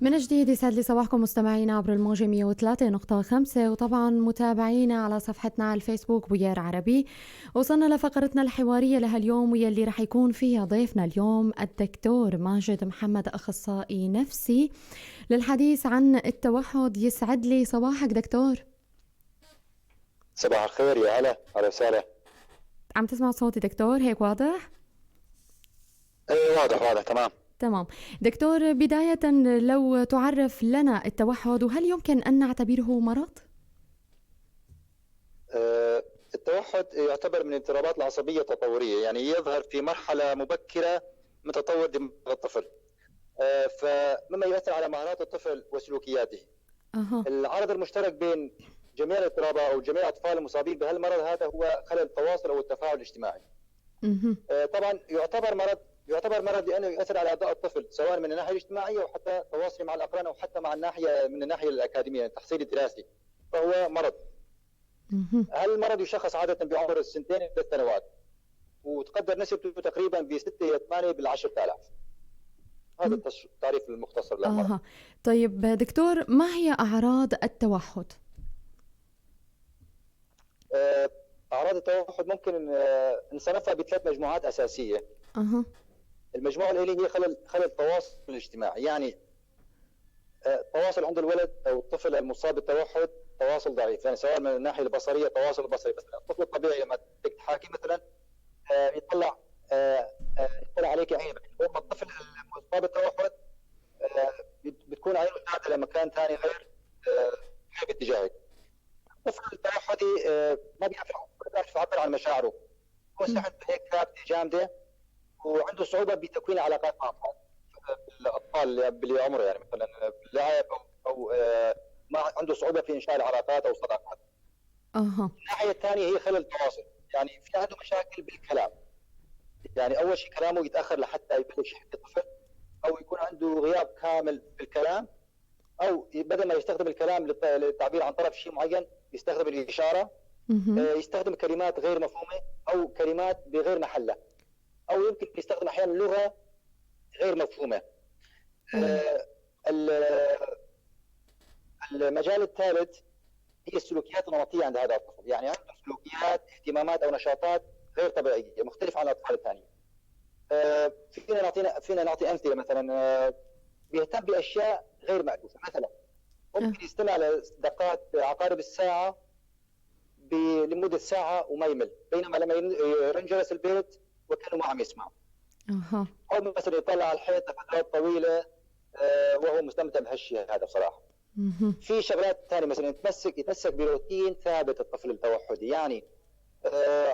من جديد يسعد لي صباحكم مستمعينا عبر الموجة 103.5 وطبعا متابعينا على صفحتنا على الفيسبوك بويار عربي. وصلنا لفقرتنا الحوارية لهاليوم واللي رح يكون فيها ضيفنا اليوم الدكتور ماجد محمد، أخصائي نفسي، للحديث عن التوحد. يسعد لي صباحك دكتور. صباح الخير، يا هلا هلا وسهلا. عم تسمع صوتي دكتور؟ هيك واضح؟ ايه، واضح تمام. تمام دكتور، بداية لو تعرف لنا التوحد وهل يمكن أن نعتبره مرض؟ التوحد يعتبر من الاضطرابات العصبية التطورية، يعني يظهر في مرحلة مبكرة من تطور دماغ الطفل، فمما يؤثر على مهارات الطفل وسلوكياته. أها. العرض المشترك بين جميع الاضطرابات او جميع الاطفال المصابين بهالمرض هذا هو خلل التواصل او التفاعل الاجتماعي. طبعا يعتبر مرض لانه يؤثر على اداء الطفل سواء من الناحيه الاجتماعيه وحتى تواصله مع الاقران او حتى مع الناحيه الاكاديميه، التحصيل الدراسي، فهو مرض. المرض يشخص عاده بعمر السنتين الى 3 سنوات، وتقدر نسبته تقريبا ب 6 إلى 8 بال10,000. هذا التعريف المختصر للمرض. طيب دكتور، ما هي أعراض التوحد؟ أعراض التوحد ممكن نصنفها ب3 مجموعات أساسية. المجموعة الأولى هي خلل التواصل الاجتماعي، يعني تواصل عند الولد أو الطفل المصاب بالتوحد تواصل ضعيف، يعني سواء من الناحية البصرية تواصل بصري، مثلا الطفل الطبيعي لما تحاكي مثلا يطلع عليك عينه، بينما الطفل المصاب بالتوحد بتكون عينه قاعدة لمكان ثاني غير باتجاهك. الطفل التوحدي ما بيعرف يعبر عن مشاعره، هو ساعات هيك ثابته جامده، وعنده صعوبه بتكوين علاقات مع الاطفال اللي عمره، يعني مثلا باللعب او ما عنده صعوبه في انشاء العلاقات او صداقات. الناحيه الثانيه هي خلل التواصل، يعني في عنده مشاكل بالكلام، يعني اول شيء كلامه يتاخر لحتى يبلش يحكي الطفل، او يكون عنده غياب كامل بالكلام، او بدل ما يستخدم الكلام للتعبير عن طرف شيء معين يستخدم الاشاره، يستخدم كلمات غير مفهومه او كلمات بغير محلها، او يمكن يستخدم احيانا لغه غير مفهومه. المجال الثالث هي السلوكيات النمطيه عند هذا الطفل، يعني عنده سلوكيات، اهتمامات او نشاطات غير طبيعيه مختلفه عن الاطفال الثانيين. فينا نعطي امثله، مثلا بيهتم باشياء غير مألوفه، مثلا ممكن يستمع لدقات عقارب الساعه لمده ساعه وما يمل، بينما لما ينجلس البيت وكانه ما عم يسمع. او مثلا يطلع على الحيط لفترات طويله وهو مستمتع بهالشيء هذا بصراحه. في شغلات ثانيه، مثلا يتمسك بروتين ثابت الطفل التوحدي، يعني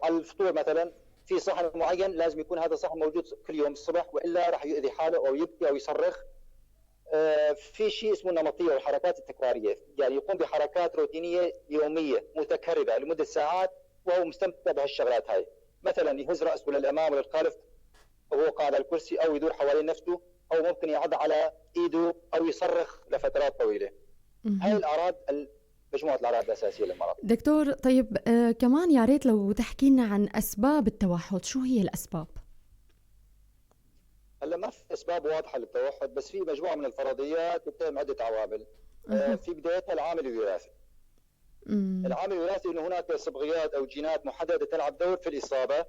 على الفطور مثلا في صحن معين لازم يكون هذا الصحن موجود كل يوم الصبح، والا راح يؤذي حاله او يبكي او يصرخ. في شيء اسمه النمطيه والحركات التكراريه، يعني يقوم بحركات روتينيه يوميه متكرره لمده ساعات وهو مستمتع بهالشغلات هاي، مثلا يهز راسه للامام وللخلف وهو قاعد على الكرسي، او يدور حوالين نفسه، او ممكن يعض على ايده او يصرخ لفترات طويله. هاي الاعراض، مجموعه الاعراض الاساسيه للمرض. دكتور طيب كمان يا ريت لو تحكي لنا عن اسباب التوحد، شو هي الاسباب؟ هلا ما في اسباب واضحه للتوحد، بس في مجموعه من الفرضيات تتهم عده عوامل. في بدايتها العامل الوراثي. العامل الوراثي انه هناك صبغيات او جينات محدده تلعب دور في الاصابه،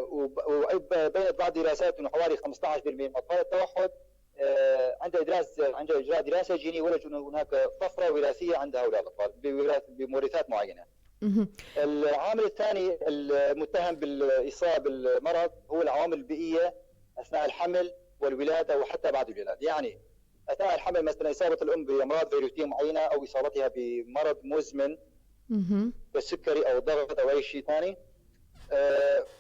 وبينت بعض دراسات انه حوالي 15% من اطفال التوحد عند اجراء دراسه جينيه ولد انه هناك طفره وراثيه عند هؤلاء الاطفال بمورثات معينه. العامل الثاني المتهم بالاصابه بالمرض هو العوامل البيئيه اثناء الحمل والولاده وحتى بعد الولاده، يعني اثناء الحمل مثلا اصابه الام بامراض فيروسيه معينه، او اصابتها بمرض مزمن كالسكري او الضغط او اي شيء ثاني،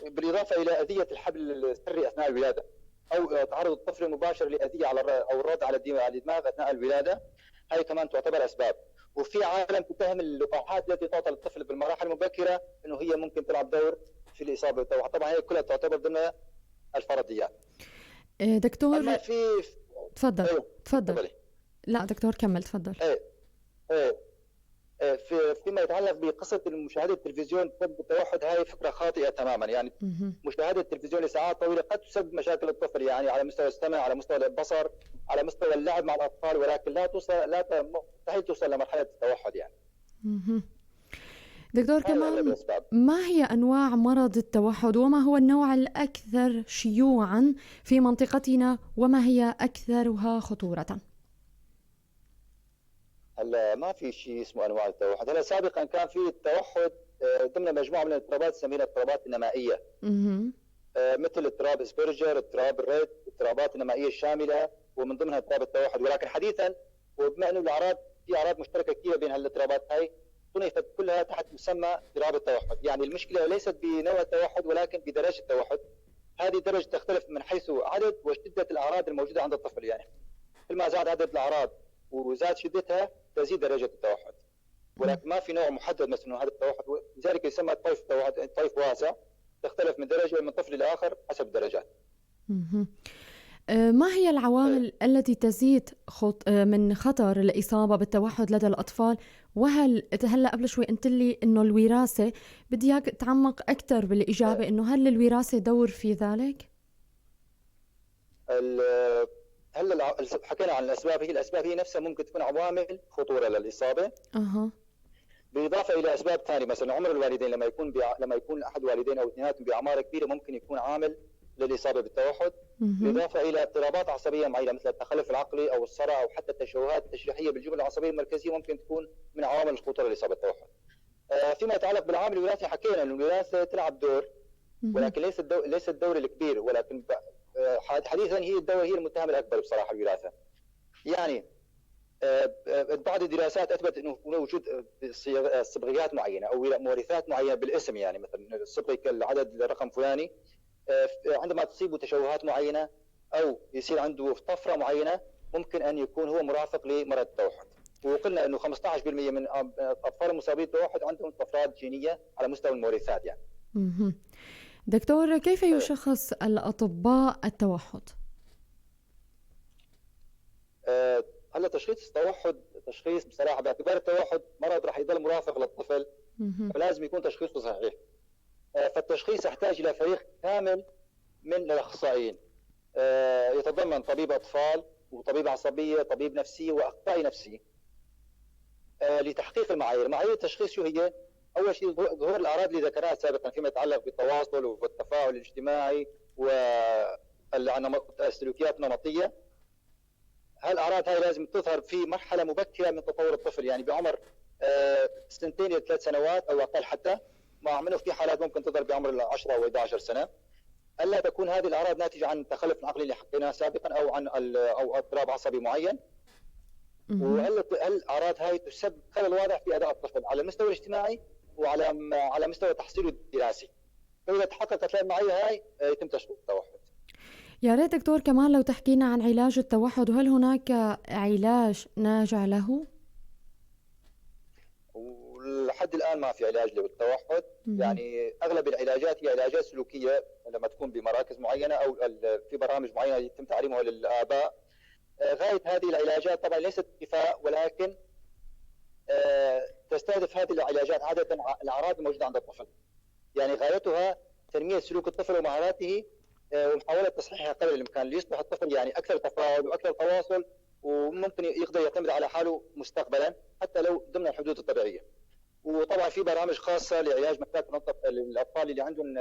بالاضافه الى اذيه الحبل السري اثناء الولاده، او تعرض الطفل المباشر لاذيه او الرد على الدماغ اثناء الولاده، هاي كمان تعتبر اسباب. وفي عالم تتهم اللقاحات التي تعطى للطفل بالمراحل المبكره انه هي ممكن تلعب دور في الاصابه بالتوحد، طبعا هي كلها تعتبر ضمن الفرضيات. دكتور اما في تفضل. لا دكتور كمل تفضل. ايه فيما يتعلق بقصه مشاهده التلفزيون بسبب التوحد، هاي فكره خاطئه تماما. يعني مشاهده التلفزيون لساعات طويله قد تسبب مشاكل الطفل، يعني على مستوى السمع، على مستوى البصر، على مستوى اللعب مع الاطفال، ولكن مستحيل توصل لمرحله التوحد يعني. دكتور، كمان ما هي أنواع مرض التوحد، وما هو النوع الأكثر شيوعاً في منطقتنا، وما هي أكثرها خطورة؟ هلا ما في شيء اسمه أنواع التوحد. هلا سابقاً كان في التوحد ضمن مجموعة من الاضطرابات سميناها الاضطرابات النمائية، مثل اضطراب اسبرجر، اضطراب الريت، الاضطرابات النمائية الشاملة، ومن ضمنها اضطراب التوحد. ولكن حديثاً، وبما إنه الأعراض في أعراض مشتركة كثيرة بين هالاضطرابات هاي، صنفت كلها تحت مسمى اضطراب التوحد. يعني المشكله ليست بنوع التوحد ولكن بدرجه التوحد. هذه الدرجه تختلف من حيث عدد وشده الاعراض الموجوده عند الطفل. يعني كل ما زاد عدد الاعراض وزاد شدتها تزيد درجه التوحد، ولكن ما في نوع محدد مثلا هذا التوحد. لذلك يسمى الطيف توحد، طيف واسع، تختلف من درجه من طفل لاخر حسب الدرجات. ما هي العوامل التي تزيد من خطر الإصابة بالتوحد لدى الأطفال؟ وهل هلا قبل شوي قلت لي إنه الوراثة، بدي إياك تعمق أكثر بالإجابة، إنه هل الوراثة دور في ذلك؟ هلا حكينا عن الأسباب، هي الأسباب هي نفسها ممكن تكون عوامل خطورة للإصابة. بالإضافة إلى أسباب ثانية، مثلا عمر الوالدين، لما يكون أحد الوالدين أو اثنيناتهم بأعمار كبيرة ممكن يكون عامل للإصابة بالتوحد. بالإضافة إلى اضطرابات عصبية معينة مثل التخلف العقلي أو الصرع أو حتى التشوهات التشريحية بالجمل العصبية المركزية ممكن تكون من عوامل الخطورة لإصابة التوحد. فيما يتعلق بالعامل الوراثي، حكينا أن الوراثة تلعب دور، ولكن ليس الدور الكبير، ولكن حديثا هي المتهم الأكبر بصراحة الوراثة. يعني بعض الدراسات اثبتت انه وجود صبغيات معينه او مورثات معينه بالاسم، يعني مثلا الصبغي العدد رقم فلاني، عندما تصيبه تشوهات معينه او يصير عنده طفره معينه ممكن ان يكون هو مرافق لمرض التوحد. وقلنا انه 15% من الاطفال المصابين بالتوحد عندهم طفرات جينيه على مستوى المورثات يعني. دكتور، كيف يشخص الاطباء التوحد؟ هلا تشخيص التوحد تشخيص بصراحه باعتبار التوحد مرض راح يضل مرافق للطفل، فلازم يكون تشخيصه صحيح. فالتشخيص يحتاج الى فريق كامل من الاخصائيين، يتضمن طبيب اطفال وطبيب عصبيه، طبيب نفسيه واخصائي نفسي، لتحقيق المعايير. معايير التشخيص شو هي؟ اول شيء ظهور الاعراض اللي ذكرناها سابقا فيما يتعلق بالتواصل والتفاعل الاجتماعي والسلوكيات النمطيه. هالاعراض هاي لازم تظهر في مرحله مبكره من تطور الطفل، يعني بعمر 2 إلى 3 سنوات او اقل، حتى مع منه في حالات ممكن تظهر بعمر 10 او 11 سنه. الا تكون هذه الاعراض ناتجه عن التخلف العقلي اللي حكيناه سابقا او عن او اضطراب عصبي معين. والاعراض هاي تسبب خلل واضح في اداء الطفل على المستوى الاجتماعي وعلى مستوى تحصيله الدراسي. فاذا تحققت المعايير هاي يتم تشخيص التوحد. يا ريت دكتور كمان لو تحكينا عن علاج التوحد، وهل هناك علاج ناجع له؟ ولحد الآن ما في علاج للتوحد. يعني أغلب العلاجات هي علاجات سلوكية لما تكون بمراكز معينة أو في برامج معينة يتم تعليمها للآباء. غاية هذه العلاجات طبعا ليست كفاء، ولكن تستهدف هذه العلاجات عادة الأعراض الموجودة عند الطفل. يعني غايتها تنمية سلوك الطفل ومهاراته ومحاولة تصحيحها قدر الإمكان ليصبح الطفل يعني أكثر تفاعل وأكثر تواصل، وممكن يقدر يعتمد على حاله مستقبلا حتى لو ضمن الحدود الطبيعية. وطبعا في برامج خاصة لعلاج مشاكل النطق للأطفال اللي عندهم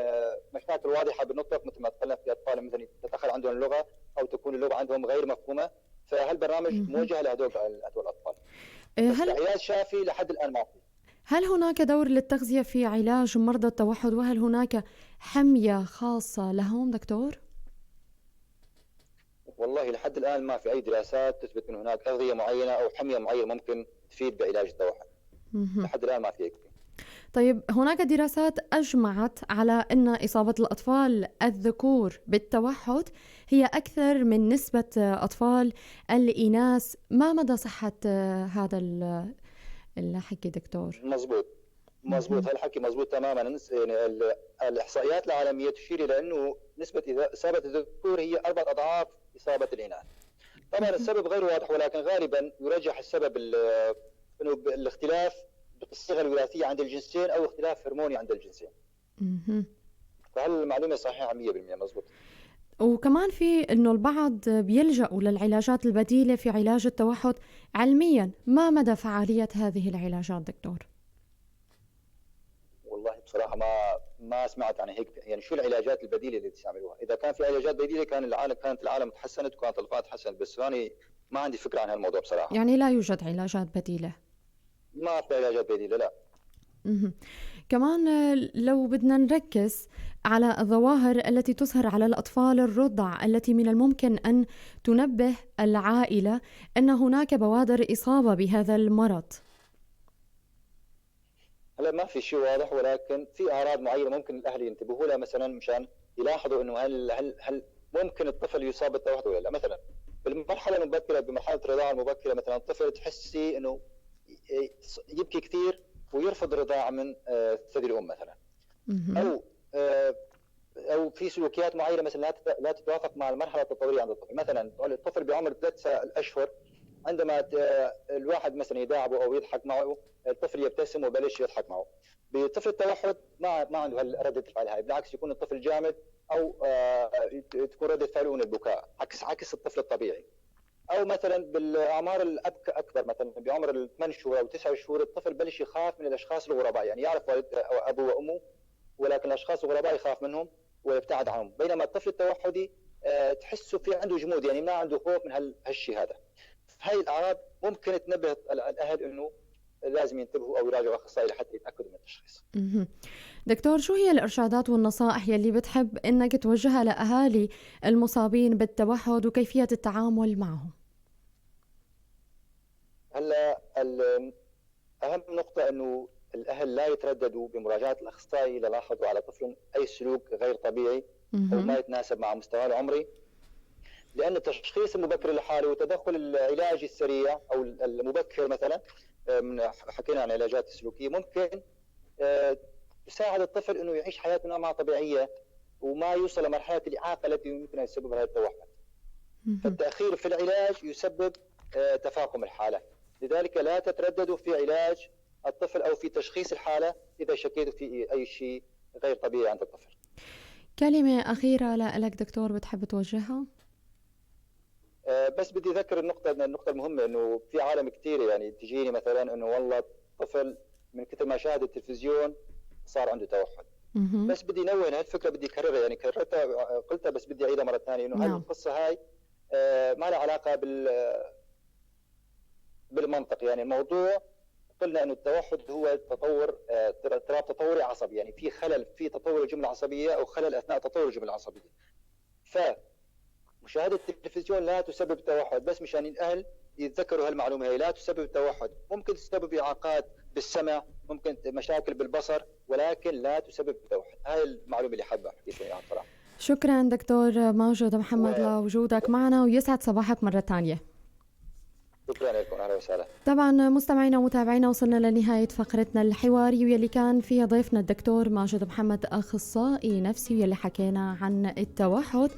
مشاكل واضحة بالنطق، مثل ما تكلمت في أطفال مثلا تتأخر عندهم اللغة أو تكون اللغة عندهم غير مفهومة، فهالبرامج موجهة لهدول الأطفال. هل علاج شافي لحد الآن ما في. هل هناك دور للتغذية في علاج مرضى التوحد، وهل هناك حمية خاصة لهم دكتور؟ والله لحد الآن ما في أي دراسات تثبت أن هناك أغذية معينة أو حمية معينة ممكن تفيد بعلاج التوحد. لحد الآن ما في. طيب، هناك دراسات أجمعت على أن إصابة الأطفال الذكور بالتوحد هي أكثر من نسبة أطفال الإناث. ما مدى صحة هذا الحكي دكتور؟ مزبوط هالحكي مزبوط تماما. يعني الإحصائيات العالمية تشير إلى أنه نسبة إصابة الذكور هي 4 أضعاف إصابة الإناث. طبعا السبب غير واضح، ولكن غالبا يرجح السبب انه الاختلاف بالصيغه الوراثيه عند الجنسين او اختلاف هرموني عند الجنسين. فهل المعلومه صحيحه 100% مضبوط؟ وكمان في انه البعض بيلجأوا للعلاجات البديلة في علاج التوحد، علميا ما مدى فعالية هذه العلاجات دكتور؟ والله بصراحه ما سمعت عن هيك، يعني شو العلاجات البديله اللي تستعملوها؟ اذا كان في علاجات بديله كانت العالم تحسنت وكانت الوفاه تحسنت، بس انا ما عندي فكره عن هالموضوع بصراحه. يعني لا يوجد علاجات بديلة؟ ما في علاجات بديله، لا. كمان لو بدنا نركز على الظواهر التي تظهر على الأطفال الرضع التي من الممكن أن تنبه العائلة أن هناك بوادر إصابة بهذا المرض. هلا ما في شيء واضح، ولكن في اعراض معينه ممكن الاهل ينتبهوا لها مثلا مشان يلاحظوا انه هل ممكن الطفل يصاب بالتوحد ولا لا. مثلا بالمرحله المبكره، بمرحله الرضاعه المبكره، مثلا الطفل تحسي انه يبكي كثير ويرفض الرضاعه من ثدي الام مثلا، او او في سلوكيات معينه مثلا لا تتوافق مع المرحله التطوريه عند الطفل. مثلا الطفل بعمر 3 اشهر عندما الواحد مثلا يداعبه او يضحك معه، الطفل يبتسم وبلش يضحك معه. بطفل التوحد ما عنده ردة الفعل هاي، بالعكس يكون الطفل جامد، او تكون ردة فعله من البكاء، عكس الطفل الطبيعي. او مثلا بالاعمار الاكبر، مثلا بعمر 8 شهور او 9 شهور، الطفل بلش يخاف من الاشخاص الغرباء، يعني يعرف والد ابوه وامه ولكن الاشخاص الغرباء يخاف منهم ويبتعد عنهم. بينما الطفل التوحدي تحسه في عنده جمود، يعني ما عنده خوف من هالشيء هذا. هاي الاعراض ممكن تنبه الاهل انه لازم ينتبهوا او يراجعوا اخصائي لحتى يتاكدوا من التشخيص. دكتور، شو هي الارشادات والنصائح يلي بتحب انك توجهها لاهالي المصابين بالتوحد وكيفيه التعامل معهم؟ هلا اهم نقطه انه الاهل لا يترددوا بمراجعه الاخصائي اذا لاحظوا على طفلهم اي سلوك غير طبيعي او ما يتناسب مع مستواه العمري، لأن التشخيص المبكر لحاله وتدخل العلاجي السريع أو المبكر مثلا، حكينا عن العلاجات السلوكية، ممكن تساعد الطفل أنه يعيش حياة نوعا ما طبيعية وما يوصل لمرحلة الإعاقة التي يمكن أن يسببها التوحد. فالتأخير في العلاج يسبب تفاقم الحالة، لذلك لا تترددوا في علاج الطفل أو في تشخيص الحالة إذا شكيتوا في أي شيء غير طبيعي عند الطفل. كلمة أخيرة لك دكتور بتحب توجهها؟ بس بدي اذكر النقطه المهمه، انه في عالم كثير يعني تجيني مثلا انه والله طفل من كثر ما شاهد التلفزيون صار عنده توحد. بس بدي نوه هالفكره، بدي اكررها، يعني كررتها قلتها بس بدي اعيدها مره ثانيه، انه هالقصه هاي ما لها علاقه بالمنطق. يعني الموضوع قلنا انه التوحد هو تطور اضطراب تطوري عصبي، يعني في خلل في تطور الجمله العصبيه او خلل اثناء تطور الجمله العصبيه. مشاهدة التلفزيون لا تسبب توحد، بس مشان الأهل يتذكروا هالمعلومة، هي لا تسبب التوحد. ممكن تسبب إعاقات بالسمع، ممكن مشاكل بالبصر، ولكن لا تسبب التوحد. هاي المعلومة اللي حابة أحكي فيها بصراحة. شكرا دكتور ماجد محمد لوجودك معنا، ويسعد صباحك مرة ثانية. شكرا لكم، اهلا وسهلا. طبعا مستمعينا ومتابعينا، وصلنا لنهايه فقرتنا الحواريه واللي كان فيها ضيفنا الدكتور ماجد محمد، اخصائي نفسي، واللي حكينا عن التوحد.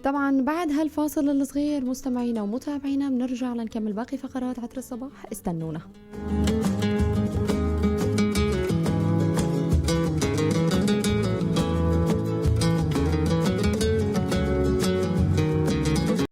طبعا بعد هالفاصل الصغير مستمعينا ومتابعينا بنرجع لنكمل باقي فقرات عطر الصباح، استنونا.